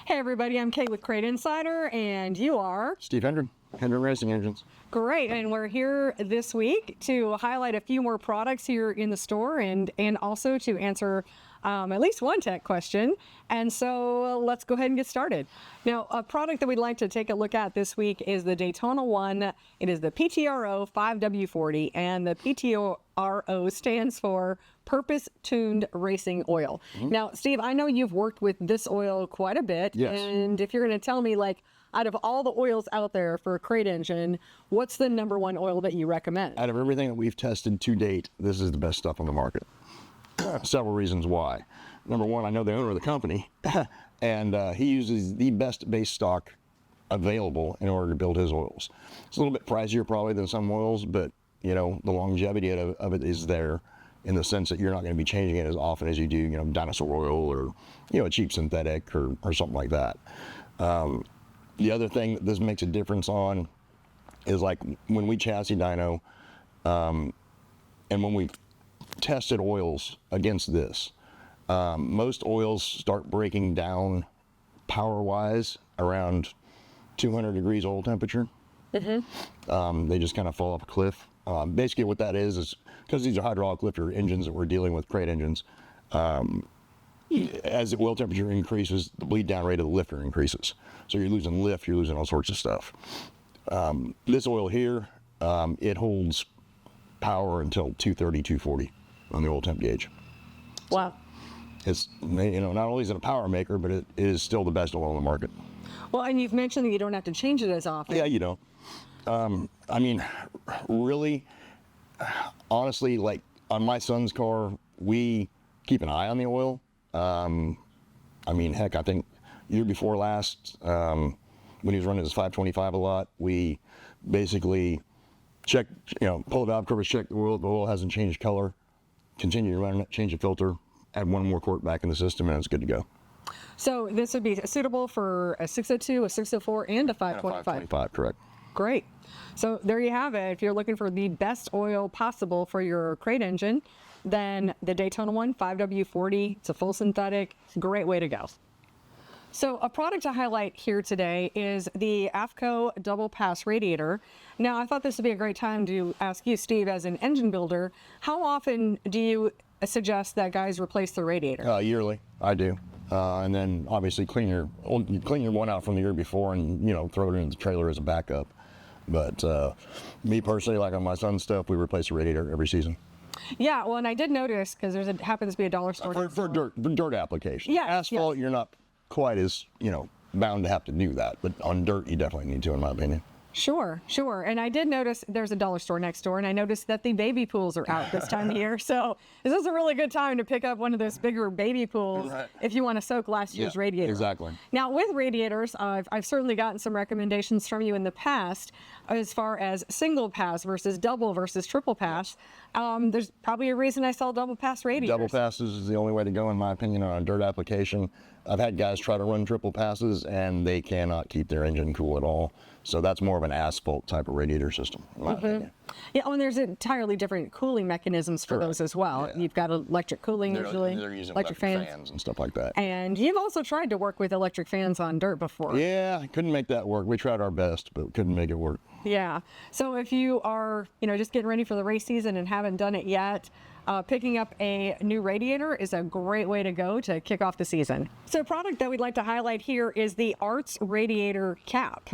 Hey everybody, I'm Kate with Crate Insider, and you are? Steve Hendren Racing Engines. Great, and we're here this week to highlight a few more products here in the store and also to answer at least one tech question. And so let's go ahead and get started. Now, a product that we'd like to take a look at this week is the Daytona one. It is the PTRO 5W40, and the PTRO stands for Purpose Tuned Racing Oil. Now, Steve, I know you've worked with this oil quite a bit. Yes. And if you're going to tell me, like, out of all the oils out there for a crate engine, what's the number one oil that you recommend? Out of everything that we've tested to date, this is the best stuff on the market. Several reasons why. Number one, I know the owner of the company, and he uses the best base stock available in order to build his oils. It's a little bit pricier probably than some oils, but you know, the longevity of it is there in the sense that you're not going to be changing it as often as you do, you know, dinosaur oil or, you know, a cheap synthetic or something like that. The other thing that this makes a difference on is like when we chassis dyno, and when we tested oils against this, most oils start breaking down power-wise around 200 degrees oil temperature. They just kind of fall off a cliff. Basically what that is because these are hydraulic lifter engines that we're dealing with, crate engines, as the oil temperature increases, the bleed down rate of the lifter increases. So you're losing lift, you're losing all sorts of stuff. This oil here, it holds power until 230, 240 on the oil temp gauge. Wow. It's, you know, not only is it a power maker, but it is still the best oil on the market. Well, and you've mentioned that you don't have to change it as often. Yeah, you don't. I mean, really, honestly, like on my son's car, we keep an eye on the oil. I mean, heck, I think year before last, when he was running his 525 a lot, we basically check, you know, pull the valve covers, check the oil hasn't changed color, continue to run it, change the filter, add one more quart back in the system, and it's good to go. So this would be suitable for a 602, a 604, and a 525. 525, correct. Great. So there you have it. If you're looking for the best oil possible for your crate engine, then the Daytona one, 5W40, it's a full synthetic, it's a great way to go. So a product to highlight here today is the AFCO Double Pass Radiator. Now, I thought this would be a great time to ask you, Steve, as an engine builder, how often do you suggest that guys replace the radiator? Yearly, I do. And then obviously clean your one out from the year before and, you know, throw it in the trailer as a backup. But me personally, like on my son's stuff, we replace the radiator every season. Yeah, well, and I did notice, because happens to be a dollar store. For dirt application. Yeah, asphalt, yes. You're not quite as, you know, bound to have to do that. But on dirt, you definitely need to, in my opinion. Sure. And I did notice there's a dollar store next door, and I noticed that the baby pools are out this time of year. So this is a really good time to pick up one of those bigger baby pools if you want to soak last year's radiator. Exactly. Now, with radiators, I've certainly gotten some recommendations from you in the past as far as single pass versus double versus triple pass. There's probably a reason I sell double pass radiators. Double passes is the only way to go, in my opinion, on a dirt application. I've had guys try to run triple passes, and they cannot keep their engine cool at all. So that's more of an asphalt type of radiator system, in my opinion. Yeah, and there's entirely different cooling mechanisms for those as well. Yeah. You've got electric cooling usually, they're using electric fans and stuff like that. And you've also tried to work with electric fans on dirt before. Yeah, I couldn't make that work. We tried our best, but couldn't make it work. Yeah. So if you are, you know, just getting ready for the race season and haven't done it yet, picking up a new radiator is a great way to go to kick off the season. So a product that we'd like to highlight here is the Arts Radiator Cap.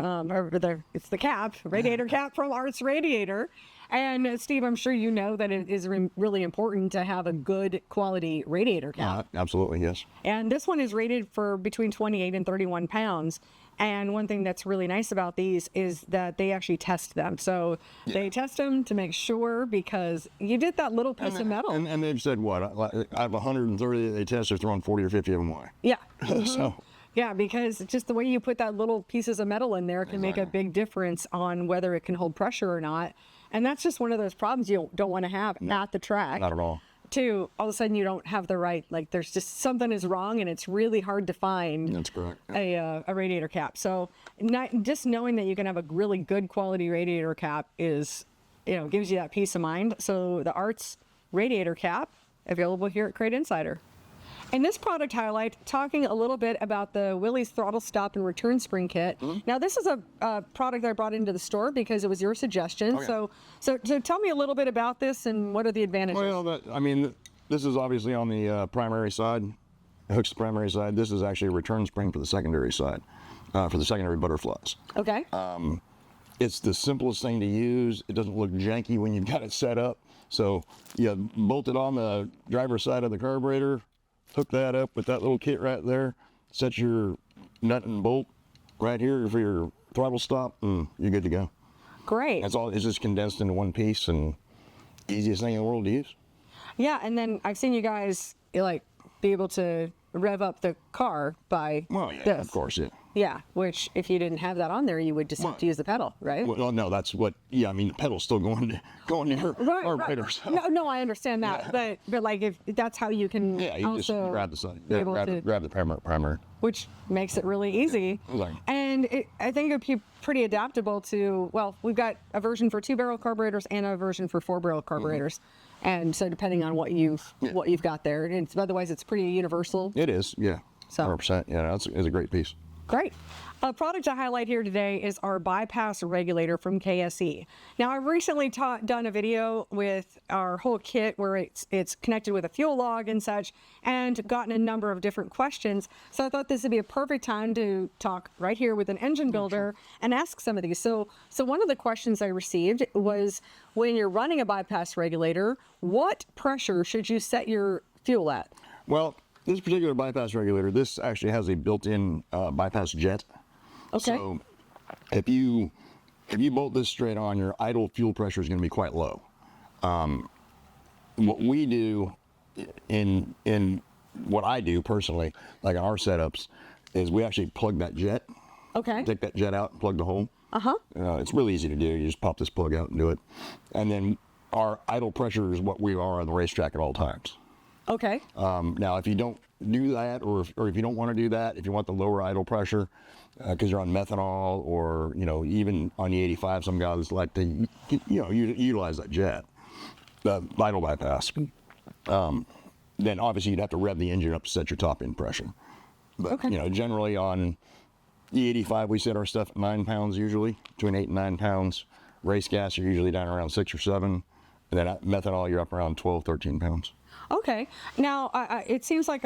It's the cap, radiator cap from Arts Radiator. And Steve, I'm sure you know that it is really important to have a good quality radiator cap. Absolutely, yes. And this one is rated for between 28 and 31 pounds. And one thing that's really nice about these is that they actually test them. So they test them to make sure, because you did that little piece of metal. And they've said, what, out of 130 that they test, they're throwing 40 or 50 of them away. Yeah. So. Yeah, because just the way you put that little pieces of metal in there can make a big difference on whether it can hold pressure or not. And that's just one of those problems you don't want to have at the track. Not at all. Two, all of a sudden you don't have the right, like there's just something is wrong and it's really hard to find. That's correct. A radiator cap. So just knowing that you can have a really good quality radiator cap is, you know, gives you that peace of mind. So the Arts Radiator Cap, available here at Crate Insider. In this product highlight, talking a little bit about the Willys throttle stop and return spring kit. Now, this is a product I brought into the store because it was your suggestion. Okay. So tell me a little bit about this and what are the advantages? Well, I mean, this is obviously on the primary side. It hooks the primary side. This is actually a return spring for the secondary side, for the secondary butterflies. Okay. It's the simplest thing to use. It doesn't look janky when you've got it set up. So you bolt it on the driver's side of the carburetor, hook that up with that little kit right there, set your nut and bolt right here for your throttle stop, and you're good to go. Great. That's all. It's just condensed into one piece and easiest thing in the world to use. Yeah, and then I've seen you guys like be able to rev up the car by Yeah, this. of course, yeah. Yeah, which if you didn't have that on there, you would just have to use the pedal, right? Well, no, that's what. Yeah, I mean, the pedal's still going to there. Right. No, I understand that, but like if that's how you can Yeah, you just also grab the side. be Yeah, able to, grab the primary. which makes it really easy. Right. And I think it'd be pretty adaptable to. Well, we've got a version for 2-barrel carburetors and a version for 4-barrel carburetors, and so depending on what you've got there, and otherwise it's pretty universal. It is, yeah. So 100%. Yeah, it's a great piece. Great. A product to highlight here today is our bypass regulator from KSE. Now, I've recently done a video with our whole kit where it's connected with a fuel log and such, and gotten a number of different questions. So I thought this would be a perfect time to talk right here with an engine builder and ask some of these. So one of the questions I received was, when you're running a bypass regulator, what pressure should you set your fuel at? Well, this particular bypass regulator, this actually has a built-in bypass jet. Okay. So if you bolt this straight on, your idle fuel pressure is going to be quite low. What we do in what I do personally, like in our setups, is we actually plug that jet. Okay. Take that jet out and plug the hole. It's really easy to do. You just pop this plug out and do it. And then our idle pressure is what we are on the racetrack at all times. Okay. Now, if you don't do that, or if you don't want to do that, if you want the lower idle pressure, because you're on methanol, or even on the 85, some guys like to utilize that jet, the idle bypass. Then obviously you'd have to rev the engine up to set your top end pressure. But Okay. Generally on the 85, we set our stuff at 9 pounds usually, between 8 and 9 pounds. Race gas, you're usually down around 6 or 7, and then at methanol, you're up around 12, 13 pounds. Okay. Now, it seems like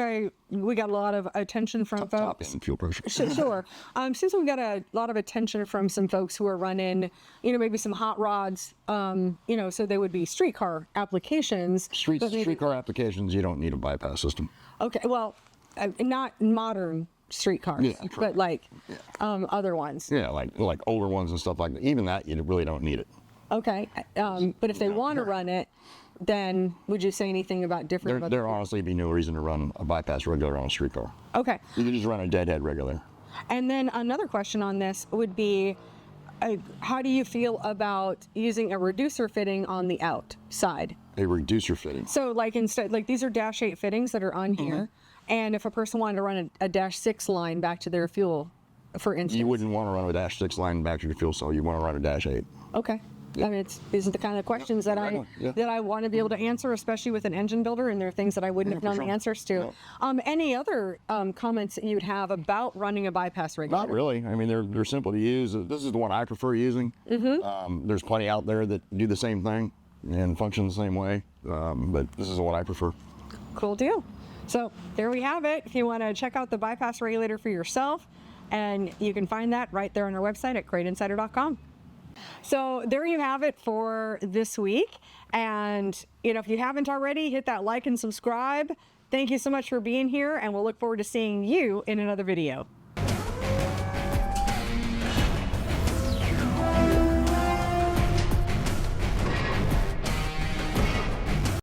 we got a lot of attention from Top folks. end fuel pressure. Sure. Seems like we got a lot of attention from some folks who are running, maybe some hot rods, so they would be streetcar applications. Streetcar applications, you don't need a bypass system. Okay. Well, not modern streetcars, Yeah, that's right. but like other ones. Yeah, like older ones and stuff like that. Even that, you really don't need it. Okay. But if they want to run it, then would you say anything about different? There honestly be no reason to run a bypass regulator on a streetcar. Okay. You can just run a deadhead regulator. And then another question on this would be, how do you feel about using a reducer fitting on the outside? A reducer fitting. So like these are dash 8 fittings that are on here. And if a person wanted to run a dash 6 line back to their fuel, for instance. You wouldn't want to run a dash 6 line back to your fuel cell. You want to run a dash 8. Okay. I mean, these are the kind of questions that I want to be able to answer, especially with an engine builder, and there are things that I wouldn't have known the answers to. Any other comments that you'd have about running a bypass regulator? Not really. I mean, they're simple to use. This is the one I prefer using. There's plenty out there that do the same thing and function the same way, but this is the one I prefer. Cool deal. So there we have it. If you want to check out the bypass regulator for yourself, and you can find that right there on our website at CrateInsider.com. So there you have it for this week. And, if you haven't already, hit that like and subscribe. Thank you so much for being here, and we'll look forward to seeing you in another video.